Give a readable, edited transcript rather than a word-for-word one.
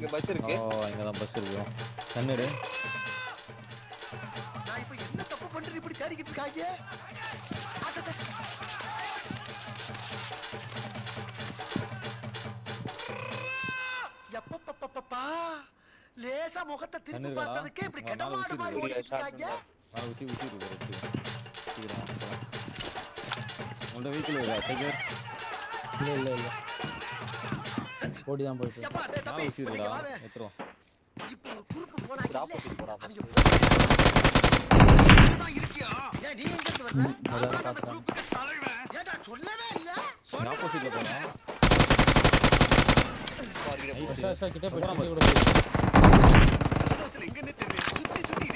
இங்க பஸ் இருக்கு. இங்க தான் பஸ் இருக்கு. கண்ணெடு. நான் இப்ப என்ன தப்பு பண்றேன் இப்படி தேடிக்கிட்டு இருக்காங்க? எப்பப்பப்பப்பா லேசா முகத்தை திருப்பி பார்த்ததுக்கே இப்படி கடமாடு மாதிரி ஓடிட்டாங்க. உசி இருக்கு. சீக்கிரம். உங்க வீட்ல இருக்கா டிக்கெட்? இல்ல. ஓடி தான் போயிட்டு. உசி இருக்குடா. எத்றோம். இப்போ குறுக்கு போனா ஆப்போசிட் போடா. தான் இருக்கியா? ஏன் நீ எங்க இருந்து வர? அதான் பாத்துறேன். ஏடா சொல்லவே இல்ல. ஆப்போசிட்ல போறா. பாருங்க. கிட்ட போய் கூட எங்க நின்னு சுத்தி